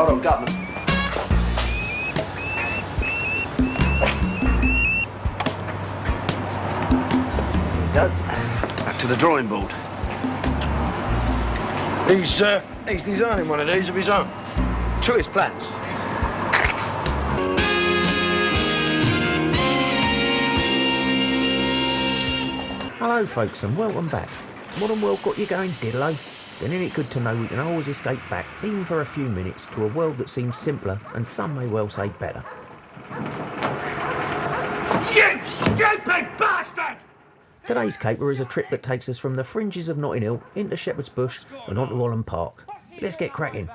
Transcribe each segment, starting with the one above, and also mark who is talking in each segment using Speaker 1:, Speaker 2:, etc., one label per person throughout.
Speaker 1: Hold on, Governor. Go. Back to the drawing board. He's designing one of these of his own. To his plans.
Speaker 2: Hello folks and welcome back. Modern world got you going, diddlo? Then isn't it good to know we can always escape back, even for a few minutes, to a world that seems simpler and some may well say better.
Speaker 1: You stupid bastard!
Speaker 2: Today's caper is a trip that takes us from the fringes of Notting Hill into Shepherd's Bush and onto Holland Park. Let's get cracking.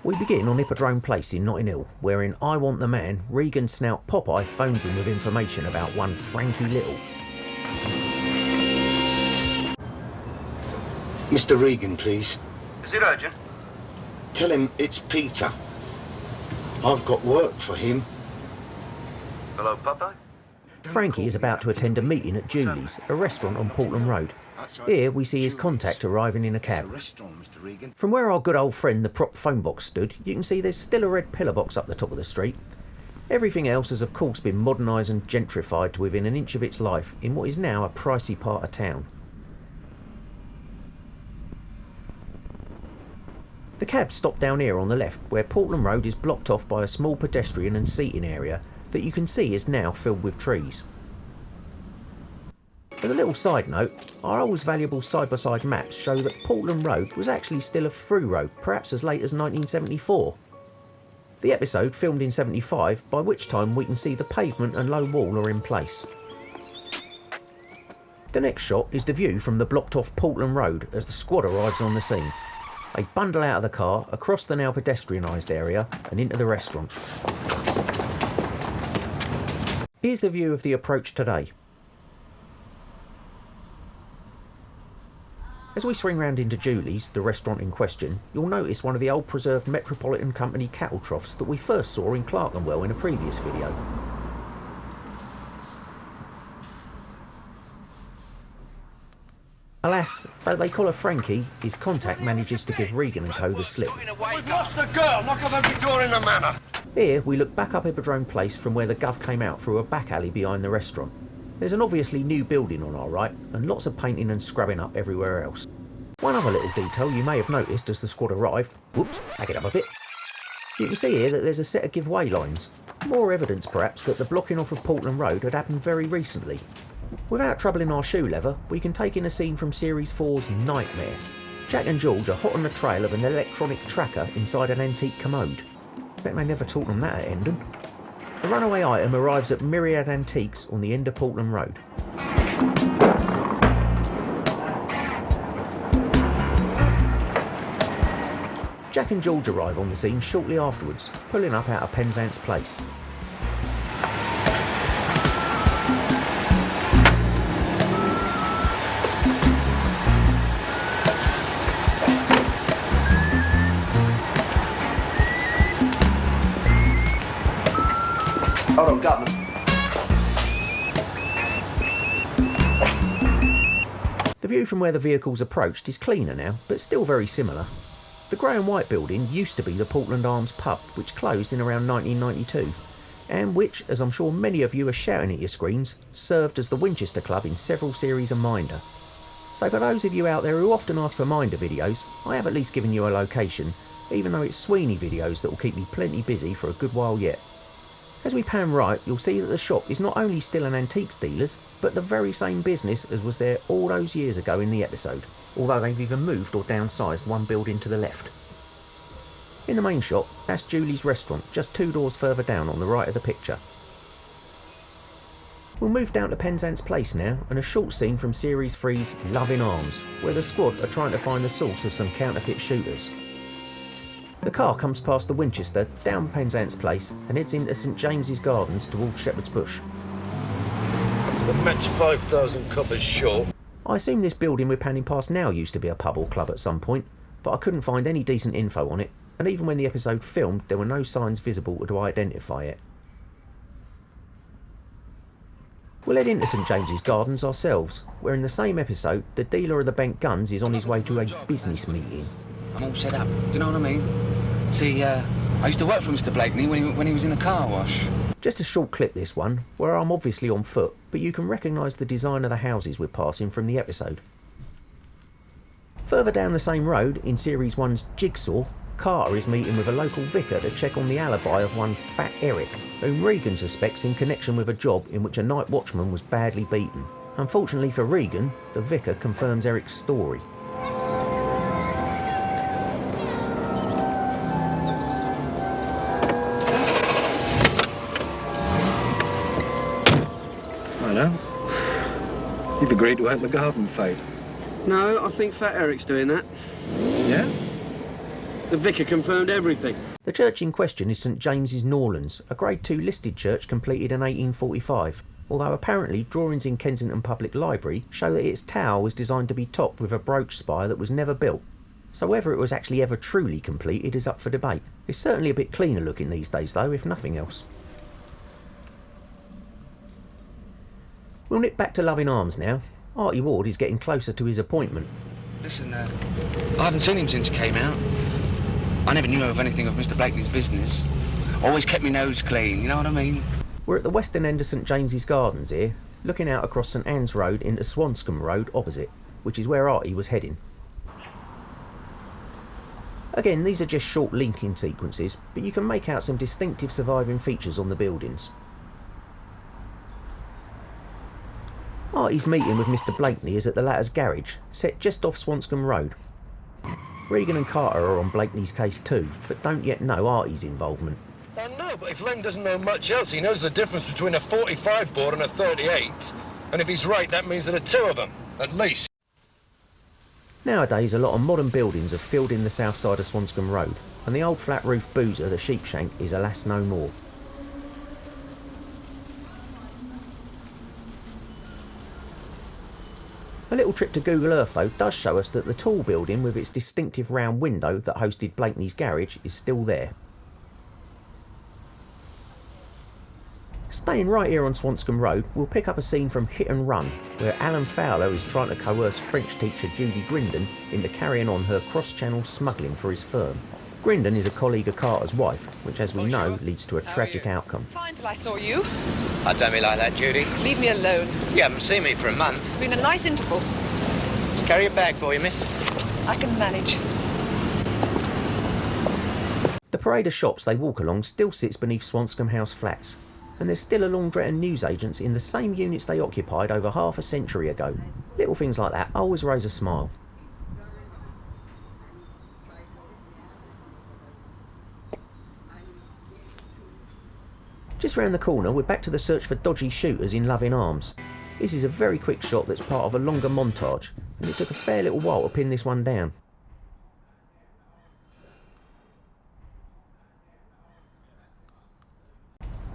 Speaker 2: We begin on Hippodrome Place in Notting Hill, where in I Want the Man, Regan Snout Popeye phones in with information about one Frankie Little.
Speaker 3: Mr. Regan, please.
Speaker 1: Is it urgent?
Speaker 3: Tell him it's Peter. I've got work for him.
Speaker 1: Hello, Popeye?
Speaker 2: Frankie is about to attend a meeting at Julie's, a restaurant on Portland Road. Here we see his contact arriving in a cab. From where our good old friend the prop phone box stood, you can see there's still a red pillar box up the top of the street. Everything else has of course been modernised and gentrified to within an inch of its life in what is now a pricey part of town. The cab stopped down here on the left, where Portland Road is blocked off by a small pedestrian and seating area that you can see is now filled with trees. As a little side note, our always valuable side-by-side maps show that Portland Road was actually still a through road, perhaps as late as 1974. The episode filmed in 75, by which time we can see the pavement and low wall are in place. The next shot is the view from the blocked off Portland Road as the squad arrives on the scene. They bundle out of the car, across the now pedestrianised area and into the restaurant. Here's the view of the approach today. As we swing round into Julie's, the restaurant in question, you'll notice one of the old preserved Metropolitan Company cattle troughs that we first saw in Clerkenwell in a previous video. Alas, though they call her Frankie, his contact manages to give Regan and co the slip.
Speaker 1: We've lost the girl! Knock on every door in the manor!
Speaker 2: Here we look back up Hippodrome Place from where the Gov came out through a back alley behind the restaurant. There's an obviously new building on our right and lots of painting and scrubbing up everywhere else. One other little detail you may have noticed as the squad arrived, whoops, back it up a bit. You can see here that there's a set of giveaway lines. More evidence perhaps that the blocking off of Portland Road had happened very recently. Without troubling our shoe leather, we can take in a scene from Series 4's Nightmare. Jack and George are hot on the trail of an electronic tracker inside an antique commode. Bet they never taught them that at Hendon. The runaway item arrives at Myriad Antiques on the end of Portland Road. Jack and George arrive on the scene shortly afterwards, pulling up out of Penzance Place.
Speaker 1: Hold on, Governor.
Speaker 2: The view from where the vehicles approached is cleaner now, but still very similar. The grey and white building used to be the Portland Arms pub, which closed in around 1992, and which, as I'm sure many of you are shouting at your screens, served as the Winchester Club in several series of Minder. So for those of you out there who often ask for Minder videos, I have at least given you a location, even though it's Sweeney videos that will keep me plenty busy for a good while yet. As we pan right, you'll see that the shop is not only still an antiques dealer's, but the very same business as was there all those years ago in the episode, although they've either moved or downsized one building to the left. In the main shop, that's Julie's restaurant, just 2 doors further down on the right of the picture. We'll move down to Penzance Place now, and a short scene from Series 3's Love in Arms, where the squad are trying to find the source of some counterfeit shooters. The car comes past the Winchester, down Penzance Place, and heads into St James's Gardens towards Shepherd's Bush.
Speaker 4: The match 5,000 coppers short.
Speaker 2: I assume this building we're panning past now used to be a pub or club at some point, but I couldn't find any decent info on it, and even when the episode filmed, there were no signs visible to identify it. We'll head into St James's Gardens ourselves, where in the same episode, the dealer of the bent guns is on his way to a business meeting.
Speaker 5: I'm all set up, do you know what I mean? See, I used to work for Mr. Blakeney when he was in the car wash.
Speaker 2: Just a short clip this one, where I'm obviously on foot, but you can recognise the design of the houses we're passing from the episode. Further down the same road, in Series 1's Jigsaw, Carter is meeting with a local vicar to check on the alibi of one Fat Eric, whom Regan suspects in connection with a job in which a night watchman was badly beaten. Unfortunately for Regan, the vicar confirms Eric's story.
Speaker 1: I know. You've agreed to help the garden fight.
Speaker 6: No, I think Fat Eric's doing that.
Speaker 1: Yeah?
Speaker 6: The vicar confirmed everything.
Speaker 2: The church in question is St James's Norlands, a Grade 2 listed church completed in 1845, although apparently drawings in Kensington Public Library show that its tower was designed to be topped with a brooch spire that was never built, so whether it was actually ever truly completed is up for debate. It's certainly a bit cleaner looking these days though, if nothing else. We'll nip back to Loving Arms now. Artie Ward is getting closer to his appointment.
Speaker 5: Listen, I haven't seen him since he came out. I never knew of anything of Mr. Blakeney's business. Always kept my nose clean, you know what I mean?
Speaker 2: We're at the western end of St James's Gardens here, looking out across St Anne's Road into Swanscombe Road opposite, which is where Artie was heading. Again, these are just short linking sequences, but you can make out some distinctive surviving features on the buildings. Artie's meeting with Mr Blakeney is at the latter's garage, set just off Swanscombe Road. Regan and Carter are on Blakeney's case too, but don't yet know Artie's involvement.
Speaker 4: I know, but if Len doesn't know much else, he knows the difference between a 45 bore and a 38. And if he's right, that means there are two of them, at least.
Speaker 2: Nowadays, a lot of modern buildings have filled in the south side of Swanscombe Road, and the old flat roof boozer, the Sheepshank, is alas no more. A little trip to Google Earth though does show us that the tall building with its distinctive round window that hosted Blakeney's garage is still there. Staying right here on Swanscombe Road, we'll pick up a scene from Hit and Run, where Alan Fowler is trying to coerce French teacher Judy Grindon into carrying on her cross-channel smuggling for his firm. Grindon is a colleague of Carter's wife, which as we know leads to a tragic outcome.
Speaker 7: Fine till I saw you.
Speaker 8: Oh, don't be like that, Judy.
Speaker 7: Leave me alone.
Speaker 8: You haven't seen me for a month.
Speaker 7: It's been a nice interval.
Speaker 8: Carry a bag for you, miss.
Speaker 7: I can manage.
Speaker 2: The parade of shops they walk along still sits beneath Swanscombe House flats, and there's still a laundrette and newsagents in the same units they occupied over half a century ago. Little things like that always raise a smile. Just round the corner, we're back to the search for dodgy shooters in Loving Arms. This is a very quick shot that's part of a longer montage, and it took a fair little while to pin this one down.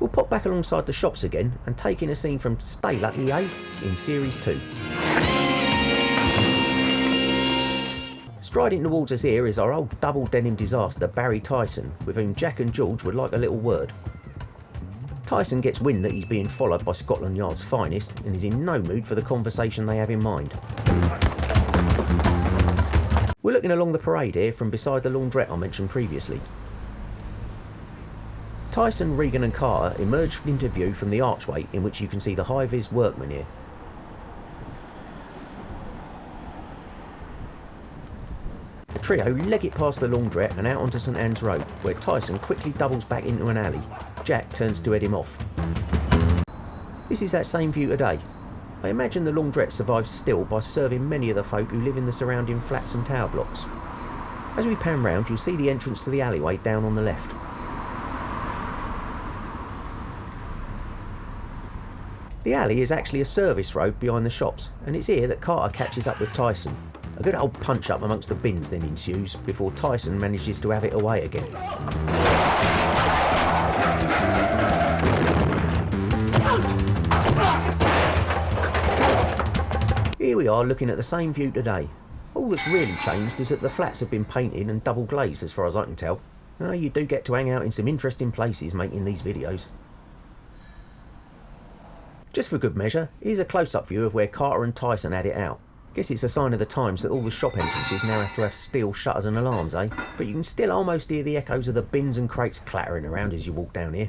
Speaker 2: We'll pop back alongside the shops again and take in a scene from Stay Lucky, eh? In Series 2. Striding towards us here is our old double denim disaster Barry Tyson, with whom Jack and George would like a little word. Tyson gets wind that he's being followed by Scotland Yard's finest and is in no mood for the conversation they have in mind. We're looking along the parade here from beside the laundrette I mentioned previously. Tyson, Regan and Carter emerge into view from the archway in which you can see the high-vis workmen here. The trio leg it past the laundrette and out onto St Anne's Road, where Tyson quickly doubles back into an alley. Jack turns to head him off. This is that same view today. I imagine the laundrette survives still by serving many of the folk who live in the surrounding flats and tower blocks. As we pan round, you'll see the entrance to the alleyway down on the left. The alley is actually a service road behind the shops, and it's here that Carter catches up with Tyson. A good old punch up amongst the bins then ensues, before Tyson manages to have it away again. Here we are looking at the same view today. All that's really changed is that the flats have been painted and double glazed as far as I can tell. You do get to hang out in some interesting places making these videos. Just for good measure, here's a close-up view of where Carter and Tyson had it out. Guess it's a sign of the times that all the shop entrances now have to have steel shutters and alarms, eh? But you can still almost hear the echoes of the bins and crates clattering around as you walk down here.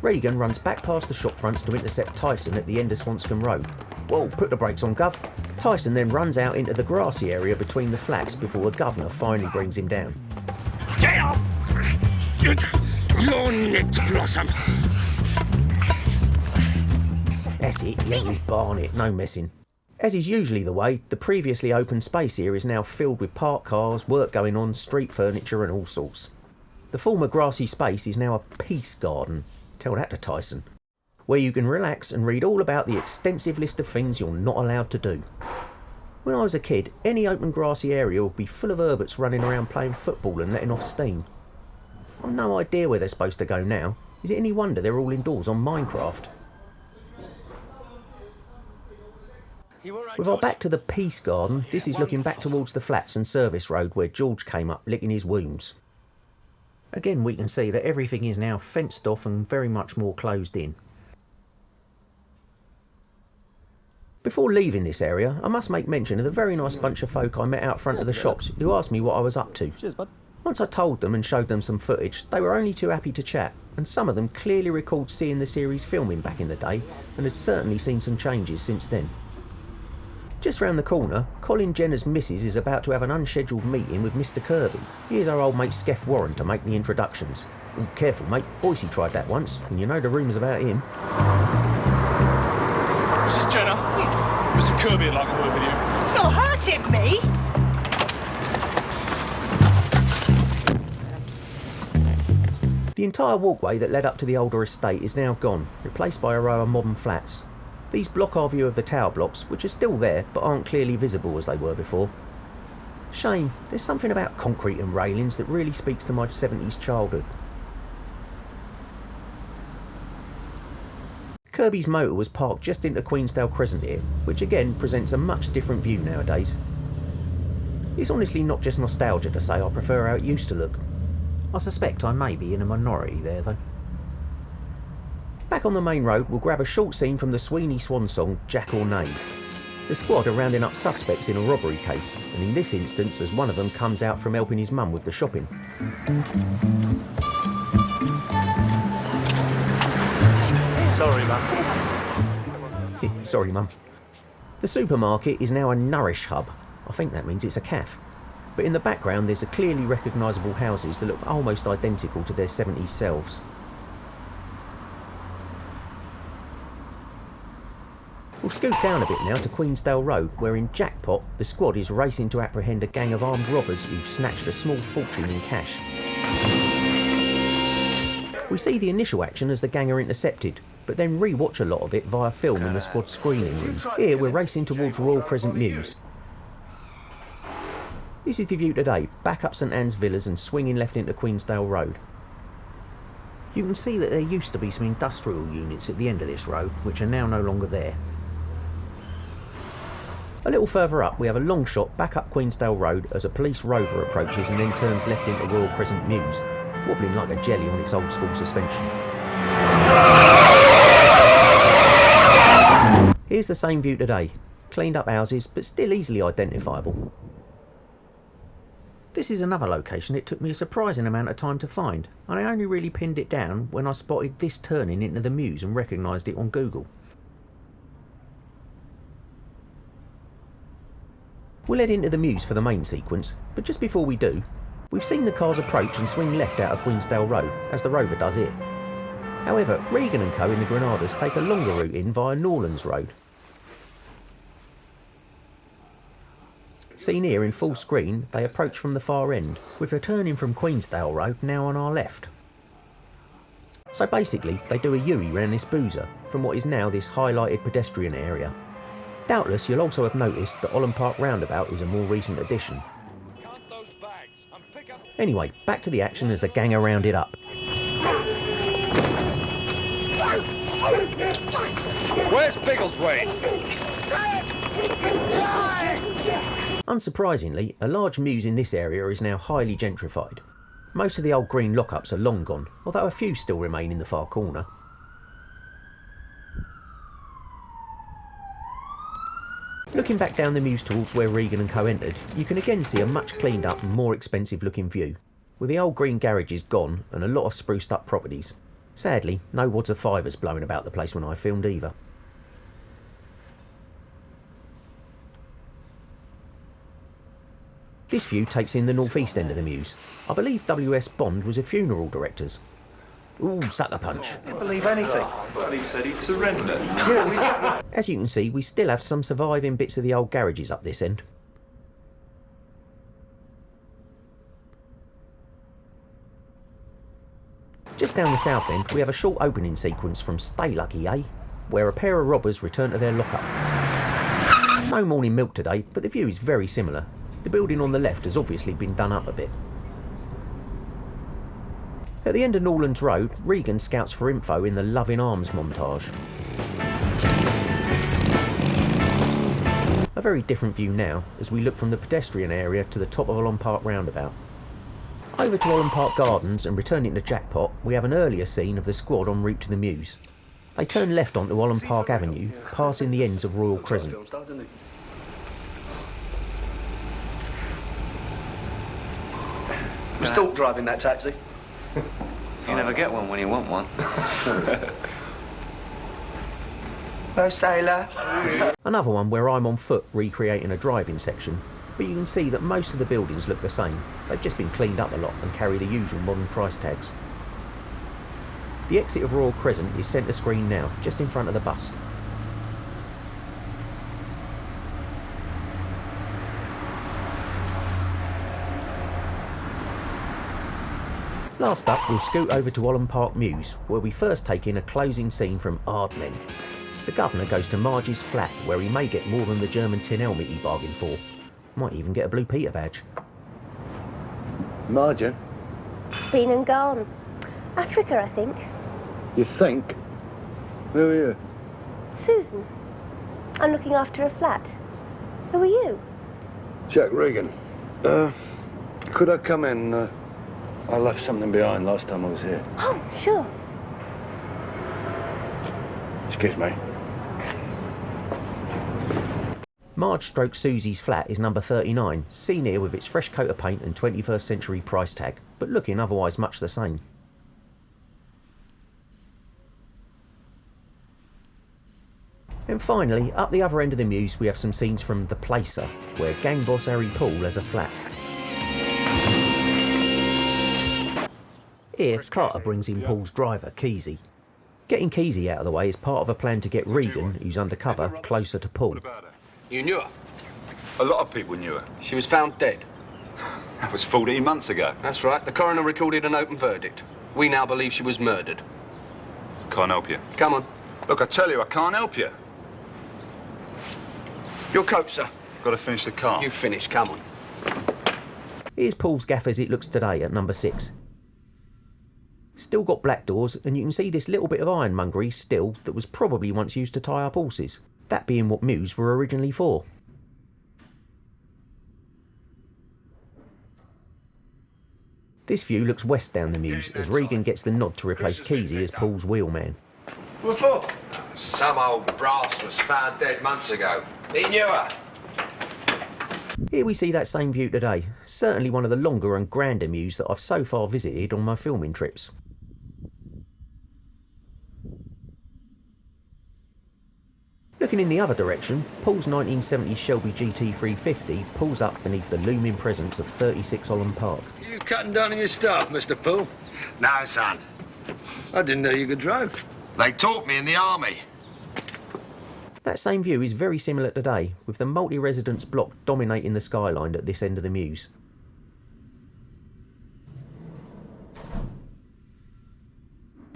Speaker 2: Regan runs back past the shop fronts to intercept Tyson at the end of Swanscombe Road. Whoa, put the brakes on, Gov. Tyson then runs out into the grassy area between the flats before the governor finally brings him down.
Speaker 3: Get up! Your next blossom!
Speaker 2: That's it, he ain't his barnet, no messing. As is usually the way, the previously open space here is now filled with parked cars, work going on, street furniture and all sorts. The former grassy space is now a peace garden. Tell that to Tyson. Where you can relax and read all about the extensive list of things you're not allowed to do. When I was a kid, any open grassy area would be full of herberts running around playing football and letting off steam. I've no idea where they're supposed to go now. Is it any wonder they're all indoors on Minecraft? With our back to the Peace Garden, this is looking back towards the flats and service road where George came up licking his wounds. Again, we can see that everything is now fenced off and very much more closed in. Before leaving this area, I must make mention of the very nice bunch of folk I met out front of the shops who asked me what I was up to.
Speaker 6: Cheers, bud.
Speaker 2: Once I told them and showed them some footage, they were only too happy to chat, and some of them clearly recalled seeing the series filming back in the day and had certainly seen some changes since then. Just round the corner, Colin Jenner's missus is about to have an unscheduled meeting with Mr. Kirby. Here's our old mate Skeff Warren to make the introductions. Oh, careful mate, Boise tried that once, and you know the rumours about him.
Speaker 9: Mrs. Jenner?
Speaker 7: Yes.
Speaker 9: Mr. Kirby would like a word with you.
Speaker 7: You're hurting me!
Speaker 2: The entire walkway that led up to the older estate is now gone, replaced by a row of modern flats. These block our view of the tower blocks, which are still there but aren't clearly visible as they were before. Shame, there's something about concrete and railings that really speaks to my 70s childhood. Kirby's motor was parked just into Queensdale Crescent here, which again presents a much different view nowadays. It's honestly not just nostalgia to say I prefer how it used to look. I suspect I may be in a minority there though. Back on the main road, we'll grab a short scene from the Sweeney swan song, Jack or Knave. The squad are rounding up suspects in a robbery case, and in this instance as one of them comes out from helping his mum with the shopping.
Speaker 1: Sorry, Mum.
Speaker 2: Sorry, Mum. The supermarket is now a Nourish hub. I think that means it's a cafe. But in the background there's a clearly recognisable houses that look almost identical to their 70s selves. We'll scoot down a bit now to Queensdale Road, where in Jackpot, the squad is racing to apprehend a gang of armed robbers who've snatched a small fortune in cash. We see the initial action as the gang are intercepted, but then re-watch a lot of it via film in the squad screening room. Here we're racing towards Royal Crescent Mews. This is the view today, back up St Anne's Villas and swinging left into Queensdale Road. You can see that there used to be some industrial units at the end of this road, which are now no longer there. A little further up we have a long shot back up Queensdale Road as a police rover approaches and then turns left into Royal Crescent Mews, wobbling like a jelly on its old school suspension. Here's the same view today, cleaned up houses but still easily identifiable. This is another location it took me a surprising amount of time to find, and I only really pinned it down when I spotted this turning into the Mews and recognised it on Google. We'll head into the Mews for the main sequence, but just before we do, we've seen the cars approach and swing left out of Queensdale Road, as the Rover does here. However, Regan and co in the Granadas take a longer route in via Norlands Road. Seen here in full screen, they approach from the far end, with the turning from Queensdale Road now on our left. So basically, they do a U-turn round this boozer, from what is now this highlighted pedestrian area. Doubtless you'll also have noticed that Holland Park roundabout is a more recent addition. Anyway, back to the action as the gang are rounded up.
Speaker 4: Where's Biggleswade?
Speaker 2: Unsurprisingly, a large Mews in this area is now highly gentrified. Most of the old green lockups are long gone, although a few still remain in the far corner. Looking back down the Mews towards where Regan and Co entered, you can again see a much cleaned up and more expensive looking view, with the old green garages gone and a lot of spruced up properties. Sadly, no wads of fivers blowing about the place when I filmed either. This view takes in the northeast end of the Mews. I believe W.S. Bond was a funeral director's. Ooh, sucker punch.
Speaker 1: Didn't believe anything.
Speaker 9: Well, he said he'd surrender.
Speaker 2: As you can see, we still have some surviving bits of the old garages up this end. Just down the south end, we have a short opening sequence from Stay Lucky, eh? Where a pair of robbers return to their lockup. No morning milk today, but the view is very similar. The building on the left has obviously been done up a bit. At the end of Norlands Road, Regan scouts for info in the Loving Arms montage. A very different view now, as we look from the pedestrian area to the top of Holland Park roundabout. Over to Holland Park Gardens and returning to Jackpot, we have an earlier scene of the squad en route to the Mews. They turn left onto Holland Park Avenue, passing the ends of Royal Crescent.
Speaker 6: We're still driving that taxi.
Speaker 8: You never get one when you want one.
Speaker 7: No sailor.
Speaker 2: Another one where I'm on foot recreating a driving section, but you can see that most of the buildings look the same. They've just been cleaned up a lot and carry the usual modern price tags. The exit of Royal Crescent is centre screen now, just in front of the bus. Last up, we'll scoot over to Holland Park Mews, where we first take in a closing scene from Ardmen. The governor goes to Marge's flat, where he may get more than the German tin helmet he bargained for. Might even get a Blue Peter badge.
Speaker 6: Marge?
Speaker 10: Been and gone. Africa, I think.
Speaker 6: You think? Who are you?
Speaker 10: Susan. I'm looking after a flat. Who are you?
Speaker 6: Jack Regan. Could I come in? I left something behind last time I was here.
Speaker 10: Oh, sure.
Speaker 6: Excuse me.
Speaker 2: Marge stroke Susie's flat is number 39, seen here with its fresh coat of paint and 21st century price tag, but looking otherwise much the same. And finally, up the other end of the Mews we have some scenes from The Placer, where gang boss Harry Poole has a flat. Here, Carter brings in Paul's driver, Keezy. Getting Keezy out of the way is part of a plan to get Regan, who's undercover, closer to Paul.
Speaker 6: You knew her?
Speaker 9: A lot of people knew her.
Speaker 6: She was found dead.
Speaker 9: That was 14 months ago.
Speaker 6: That's right. The coroner recorded an open verdict. We now believe she was murdered.
Speaker 9: Can't help you.
Speaker 6: Come on.
Speaker 9: Look, I tell you, I can't help you.
Speaker 3: Your coat, sir.
Speaker 9: Got to finish the car.
Speaker 6: You finish. Come on.
Speaker 2: Here's Paul's gaff as it looks today at number 6. Still got black doors, and you can see this little bit of ironmongery still that was probably once used to tie up horses, that being what Mews were originally for. This view looks west down the Mews as Regan gets the nod to replace Keezy as Paul's wheelman.
Speaker 3: What for?
Speaker 8: Some old brass was found dead months ago. He knew her.
Speaker 2: Here we see that same view today, certainly one of the longer and grander Mews that I've so far visited on my filming trips. Looking in the other direction, Paul's 1970 Shelby GT350 pulls up beneath the looming presence of 36 Holland Park.
Speaker 4: You cutting down on your staff, Mr. Poole?
Speaker 3: No, son.
Speaker 4: I didn't know you could drive.
Speaker 3: They taught me in the army.
Speaker 2: That same view is very similar today, with the multi-residence block dominating the skyline at this end of the Mews.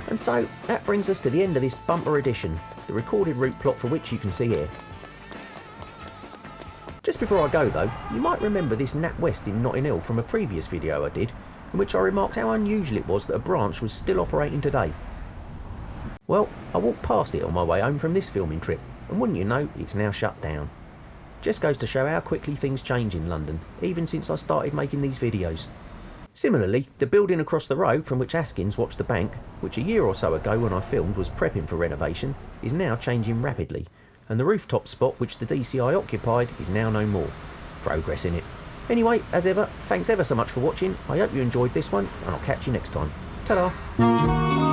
Speaker 2: And so, that brings us to the end of this bumper edition, the recorded route plot for which you can see here. Just before I go though, you might remember this Nat West in Notting Hill from a previous video I did, in which I remarked how unusual it was that a branch was still operating today. Well, I walked past it on my way home from this filming trip, and wouldn't you know, it's now shut down. Just goes to show how quickly things change in London, even since I started making these videos. Similarly, the building across the road from which Askins watched the bank, which a year or so ago when I filmed was prepping for renovation, is now changing rapidly, and the rooftop spot which the DCI occupied is now no more. Progress in it. Anyway, as ever, thanks ever so much for watching. I hope you enjoyed this one, and I'll catch you next time. Ta-da!